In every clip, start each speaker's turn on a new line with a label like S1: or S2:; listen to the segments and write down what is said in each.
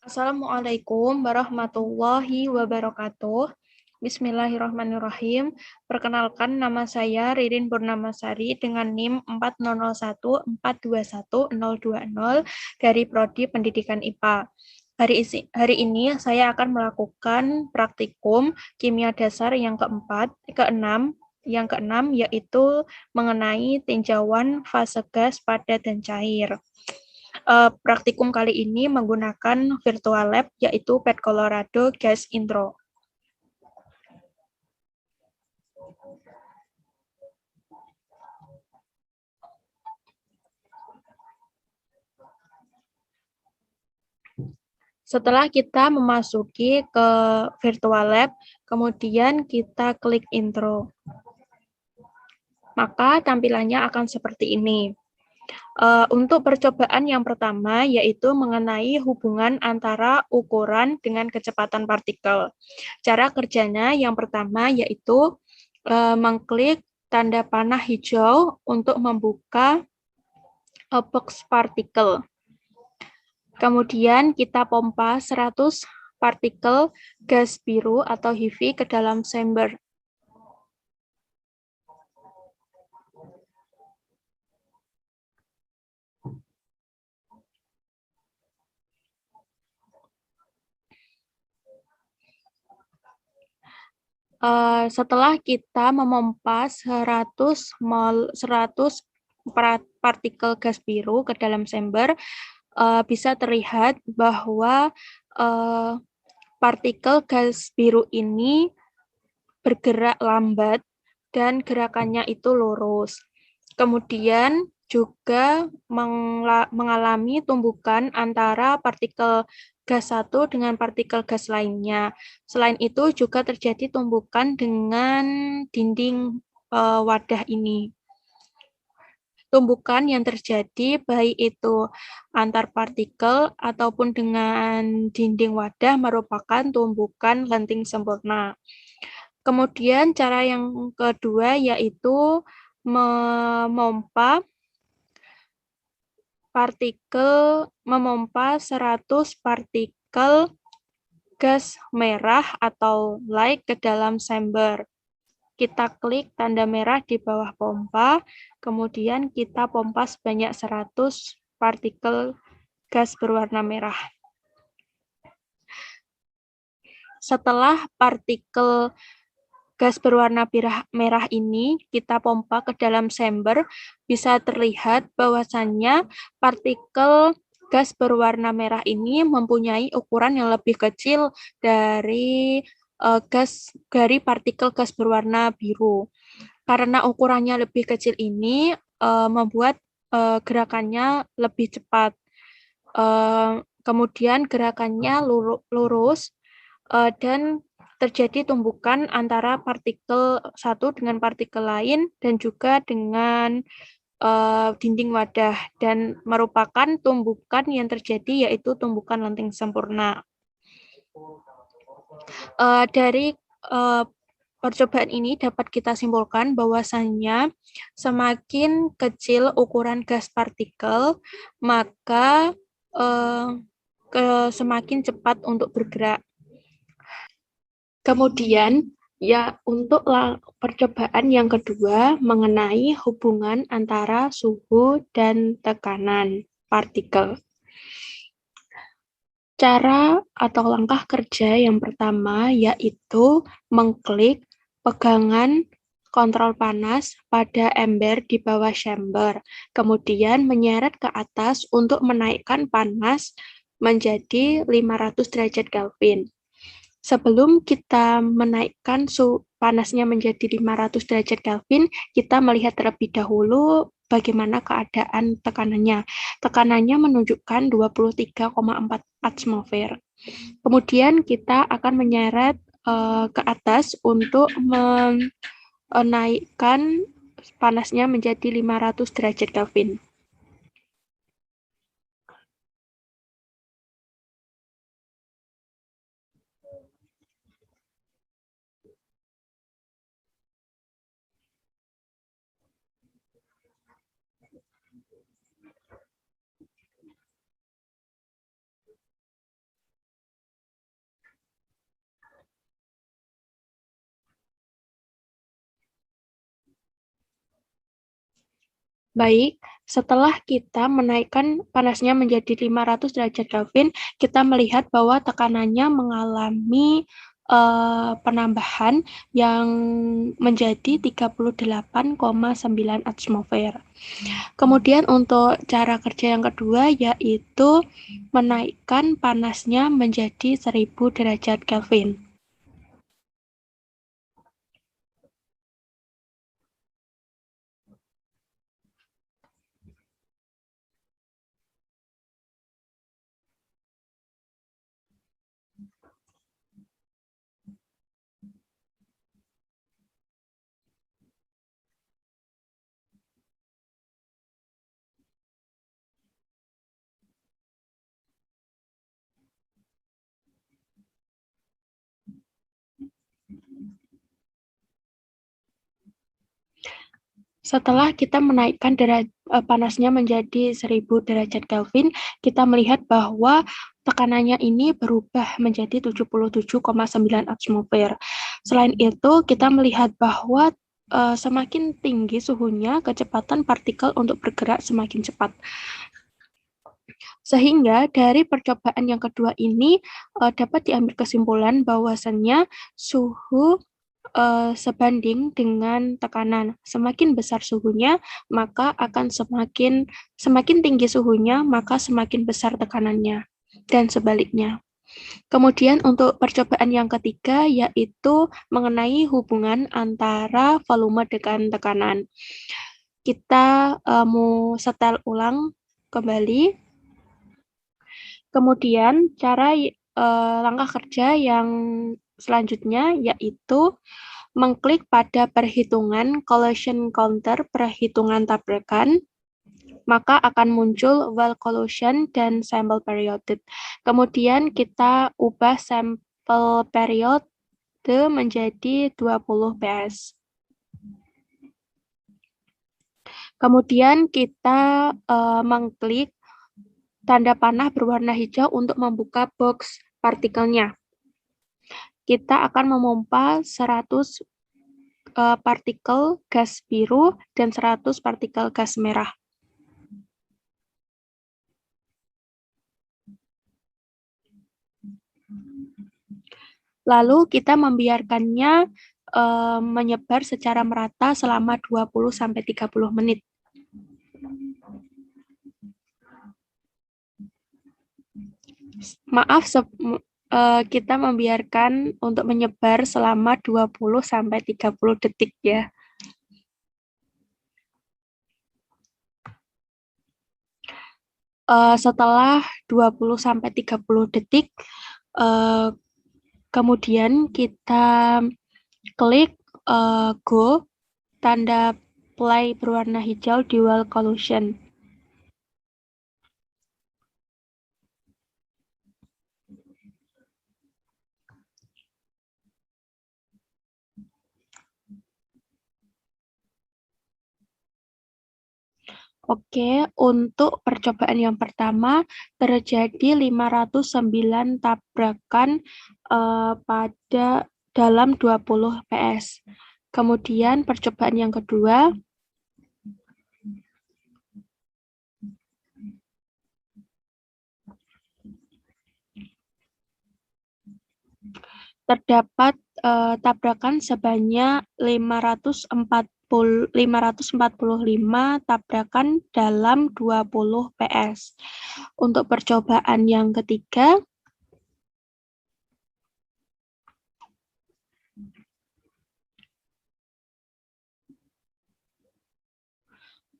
S1: Assalamualaikum warahmatullahi wabarakatuh. Bismillahirrahmanirrahim. Perkenalkan, nama saya Ririn Purnamasari dengan NIM 4014210020 dari Prodi Pendidikan IPA. Hari ini saya akan melakukan praktikum kimia dasar yang keenam yaitu mengenai tinjauan fase gas, padat, dan cair. Praktikum kali ini menggunakan virtual lab yaitu PET Colorado Gas Intro. Setelah kita memasuki ke virtual lab, kemudian kita klik intro. Maka tampilannya akan seperti ini. Untuk percobaan yang pertama yaitu mengenai hubungan antara ukuran dengan kecepatan partikel. Cara kerjanya yang pertama yaitu mengklik tanda panah hijau untuk membuka box partikel. Kemudian kita pompa 100 partikel gas biru atau HEVI ke dalam chamber. Setelah kita memompa 100 partikel gas biru ke dalam chamber, bisa terlihat bahwa partikel gas biru ini bergerak lambat dan gerakannya itu lurus. Kemudian juga mengalami tumbukan antara partikel gas satu dengan partikel gas lainnya. Selain itu juga terjadi tumbukan dengan dinding wadah ini. Tumbukan yang terjadi baik itu antar partikel ataupun dengan dinding wadah merupakan tumbukan lenting sempurna. Kemudian cara yang kedua yaitu memompa 100 partikel gas merah atau light ke dalam chamber. Kita klik tanda merah di bawah pompa, kemudian kita pompa sebanyak 100 partikel gas berwarna merah. Setelah partikel gas berwarna merah ini kita pompa ke dalam chamber, bisa terlihat bahwasannya partikel gas berwarna merah ini mempunyai ukuran yang lebih kecil dari partikel gas berwarna biru. Karena ukurannya lebih kecil ini membuat gerakannya lebih cepat. Kemudian gerakannya lurus dan terjadi tumbukan antara partikel satu dengan partikel lain dan juga dengan dinding wadah, dan merupakan tumbukan yang terjadi yaitu tumbukan lenting sempurna. Dari percobaan ini dapat kita simpulkan bahwasannya semakin kecil ukuran gas partikel, maka semakin cepat untuk bergerak. Kemudian, untuk percobaan yang kedua mengenai hubungan antara suhu dan tekanan partikel. Cara atau langkah kerja yang pertama yaitu mengklik pegangan kontrol panas pada ember di bawah chamber, kemudian menyeret ke atas untuk menaikkan panas menjadi 500 derajat Kelvin. Sebelum kita menaikkan panasnya menjadi 500 derajat Kelvin, kita melihat terlebih dahulu bagaimana keadaan tekanannya. Tekanannya menunjukkan 23,4 atmosfer. Kemudian kita akan menyeret ke atas untuk menaikkan panasnya menjadi 500 derajat Kelvin. Baik, setelah kita menaikkan panasnya menjadi 500 derajat Kelvin, kita melihat bahwa tekanannya mengalami penambahan yang menjadi 38,9 atmosfer. Kemudian untuk cara kerja yang kedua yaitu menaikkan panasnya menjadi 1000 derajat Kelvin. Setelah kita menaikkan panasnya menjadi 1000 derajat Kelvin, kita melihat bahwa tekanannya ini berubah menjadi 77,9 atmosfer. Selain itu, kita melihat bahwa semakin tinggi suhunya, kecepatan partikel untuk bergerak semakin cepat. Sehingga dari percobaan yang kedua ini dapat diambil kesimpulan bahwasannya suhu sebanding dengan tekanan. Semakin besar suhunya, maka akan semakin tinggi suhunya, maka semakin besar tekanannya, dan sebaliknya. Kemudian untuk percobaan yang ketiga yaitu mengenai hubungan antara volume dengan tekanan. Kita mau setel ulang kembali. Kemudian langkah kerja yang selanjutnya yaitu mengklik pada perhitungan collision counter perhitungan tabrakan, maka akan muncul well collision dan sample period. Kemudian kita ubah sampel period menjadi 20 ps. Kemudian kita mengklik tanda panah berwarna hijau untuk membuka box partikelnya. Kita akan memompa 100 partikel gas biru dan 100 partikel gas merah. Lalu kita membiarkannya menyebar secara merata selama 20-30 menit. Maaf, kita membiarkan untuk menyebar selama 20-30 detik ya. Setelah 20-30 detik, kemudian kita klik go, tanda play berwarna hijau di well collision. Oke, untuk percobaan yang pertama terjadi 509 tabrakan pada dalam 20 ps. Kemudian percobaan yang kedua terdapat tabrakan sebanyak 545 tabrakan dalam 20 ps. Untuk percobaan yang ketiga,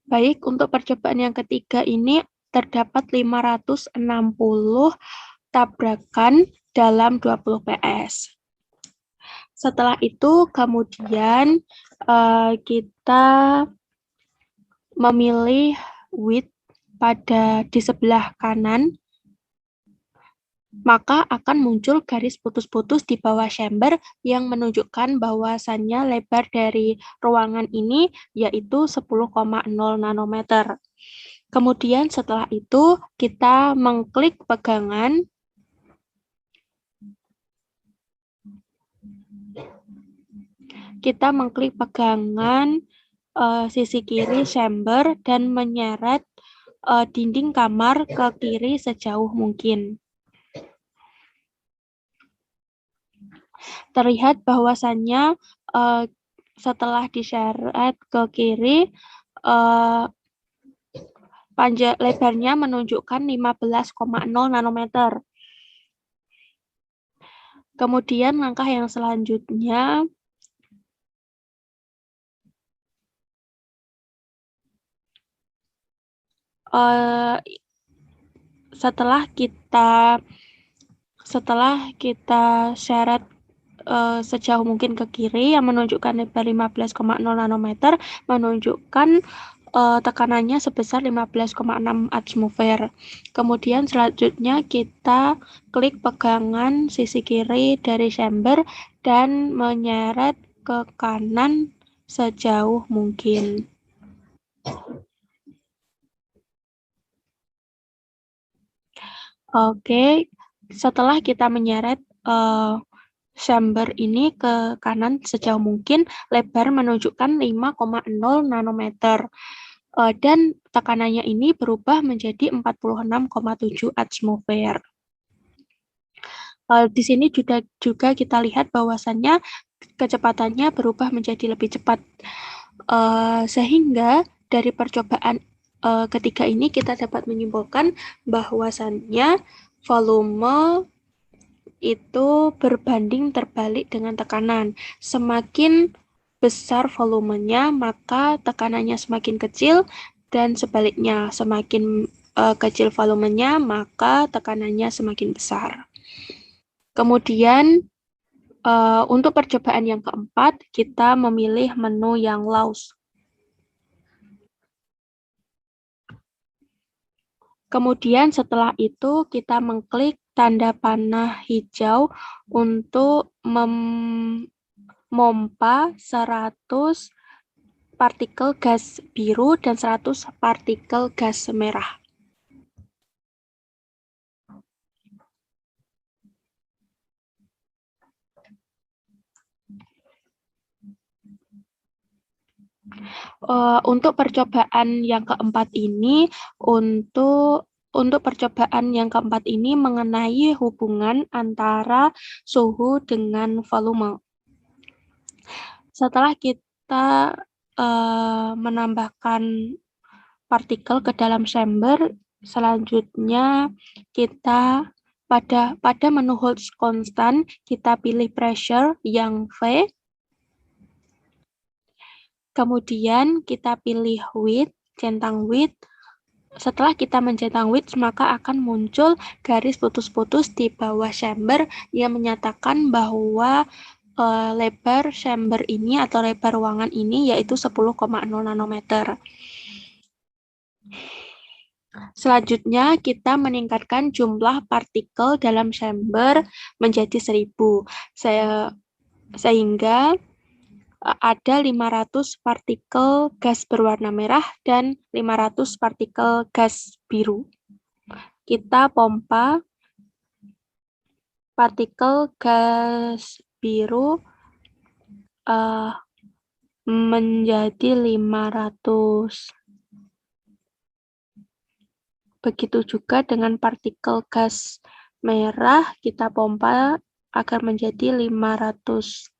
S1: baik, untuk percobaan yang ketiga ini terdapat 560 tabrakan dalam 20 ps. Setelah itu kemudian kita memilih width di sebelah kanan, maka akan muncul garis putus-putus di bawah chamber yang menunjukkan bahwasannya lebar dari ruangan ini yaitu 10,0 nanometer. Kemudian setelah itu kita mengklik pegangan sisi kiri chamber dan menyeret dinding kamar ke kiri sejauh mungkin. Terlihat bahwasannya setelah diseret ke kiri, panjang lebarnya menunjukkan 15,0 nanometer. Kemudian langkah yang selanjutnya, setelah kita seret sejauh mungkin ke kiri yang menunjukkan lebar 15,0 nanometer, menunjukkan tekanannya sebesar 15,6 atmosfer. Kemudian selanjutnya kita klik pegangan sisi kiri dari chamber dan menyeret ke kanan sejauh mungkin. Oke, setelah kita menyeret chamber ini ke kanan sejauh mungkin, lebar menunjukkan 5,0 nanometer. Dan tekanannya ini berubah menjadi 46,7 atmosfer. Di sini juga kita lihat bahwasannya kecepatannya berubah menjadi lebih cepat. Sehingga dari percobaan ketiga ini kita dapat menyimpulkan bahwasannya volume itu berbanding terbalik dengan tekanan. Semakin besar volumenya, maka tekanannya semakin kecil, dan sebaliknya, semakin kecil volumenya, maka tekanannya semakin besar. Kemudian, untuk percobaan yang keempat, kita memilih menu yang Laws. Kemudian setelah itu kita mengklik tanda panah hijau untuk memompa 100 partikel gas biru dan 100 partikel gas merah. Untuk percobaan yang keempat ini, untuk percobaan yang keempat ini mengenai hubungan antara suhu dengan volume. Setelah kita menambahkan partikel ke dalam chamber, selanjutnya kita pada menu hold constant, kita pilih pressure yang V. Kemudian kita pilih width, centang width. Setelah kita mencentang width, maka akan muncul garis putus-putus di bawah chamber yang menyatakan bahwa lebar chamber ini atau lebar ruangan ini yaitu 10,0 nanometer. Selanjutnya, kita meningkatkan jumlah partikel dalam chamber menjadi 1000, sehingga ada 500 partikel gas berwarna merah dan 500 partikel gas biru. Kita pompa partikel gas biru menjadi 500. Begitu juga dengan partikel gas merah, kita pompa agar menjadi 500.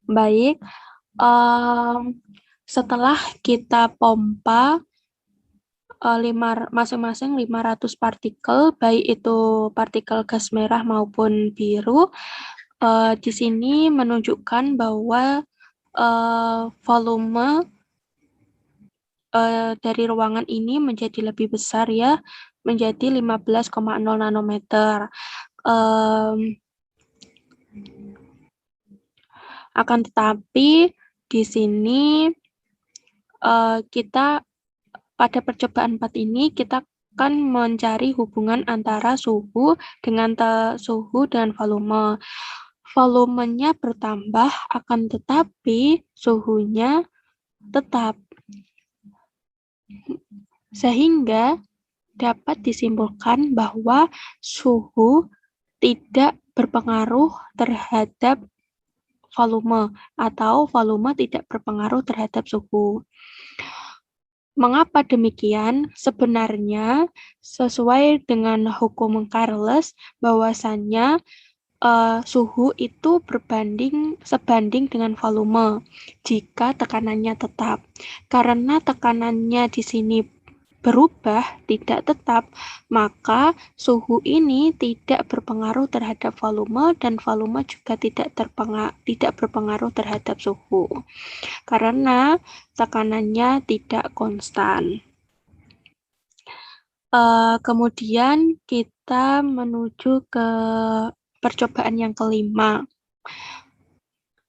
S1: Baik, setelah kita pompa masing-masing 500 partikel, baik itu partikel gas merah maupun biru, di sini menunjukkan bahwa volume dari ruangan ini menjadi lebih besar ya, menjadi 15,0 nanometer. Akan tetapi di sini kita pada percobaan 4 ini kita akan mencari hubungan antara suhu dengan volume. Volumenya bertambah, akan tetapi suhunya tetap. Sehingga dapat disimpulkan bahwa suhu tidak berpengaruh terhadap volume atau volume tidak berpengaruh terhadap suhu. Mengapa demikian? Sebenarnya sesuai dengan hukum Charles bahwasannya suhu itu sebanding dengan volume jika tekanannya tetap. Karena tekanannya di sini berubah, tidak tetap, maka suhu ini tidak berpengaruh terhadap volume dan volume juga tidak berpengaruh terhadap suhu. Karena tekanannya tidak konstan. Kemudian kita menuju ke percobaan yang kelima,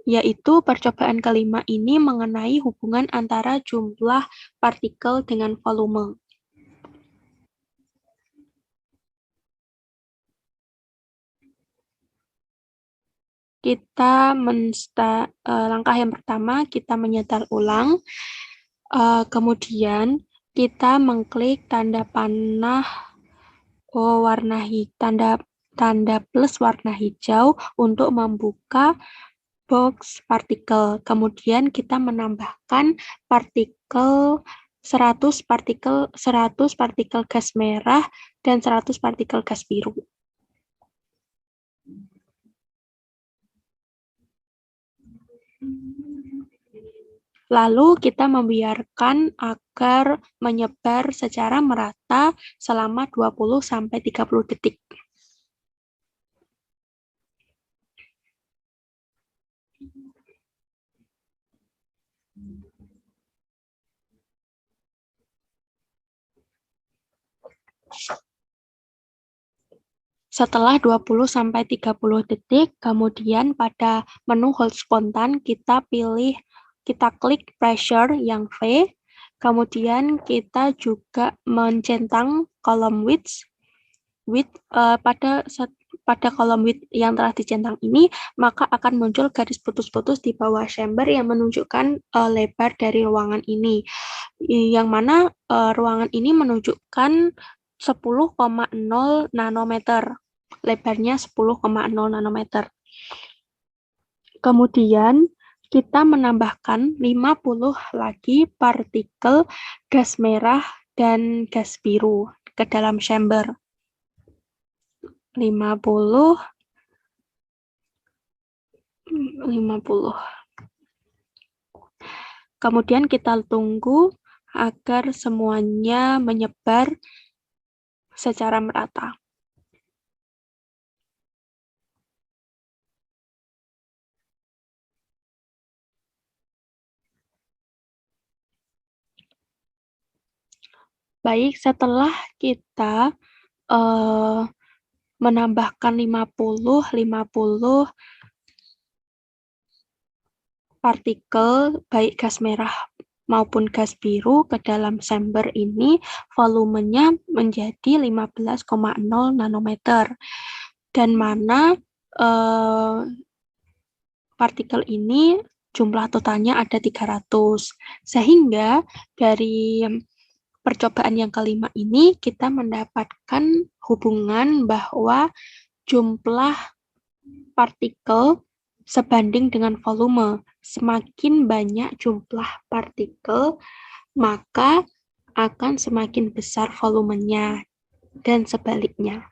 S1: yaitu percobaan kelima ini mengenai hubungan antara jumlah partikel dengan volume. Langkah yang pertama kita menyetel ulang, kemudian kita mengklik tanda panah tanda plus warna hijau untuk membuka box partikel. Kemudian kita menambahkan 100 partikel gas merah dan 100 partikel gas biru. Lalu kita membiarkan agar menyebar secara merata selama 20-30 detik. Setelah 20-30 detik, kemudian pada menu hold spontan kita klik pressure yang V, kemudian kita juga mencentang kolom width pada kolom width yang telah dicentang ini, maka akan muncul garis putus-putus di bawah chamber yang menunjukkan lebar dari ruangan ini, yang mana ruangan ini menunjukkan 10,0 nanometer, lebarnya 10,0 nanometer. Kemudian kita menambahkan 50 lagi partikel gas merah dan gas biru ke dalam chamber. 50. Kemudian kita tunggu agar semuanya menyebar secara merata. Baik, setelah kita menambahkan 50 partikel baik gas merah maupun gas biru ke dalam chamber ini, volumenya menjadi 15,0 nanometer. Dan mana partikel ini jumlah totalnya ada 300. Sehingga dari percobaan yang kelima ini kita mendapatkan hubungan bahwa jumlah partikel sebanding dengan volume. Semakin banyak jumlah partikel, maka akan semakin besar volumenya, dan sebaliknya.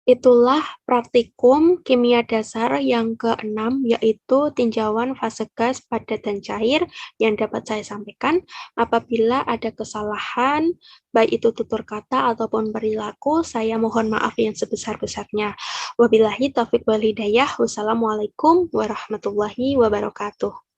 S1: Itulah praktikum kimia dasar yang ke-6, yaitu tinjauan fase gas, padat, dan cair yang dapat saya sampaikan. Apabila ada kesalahan, baik itu tutur kata ataupun perilaku, saya mohon maaf yang sebesar-besarnya. Wabillahi taufiq wal hidayah. Wassalamualaikum warahmatullahi wabarakatuh.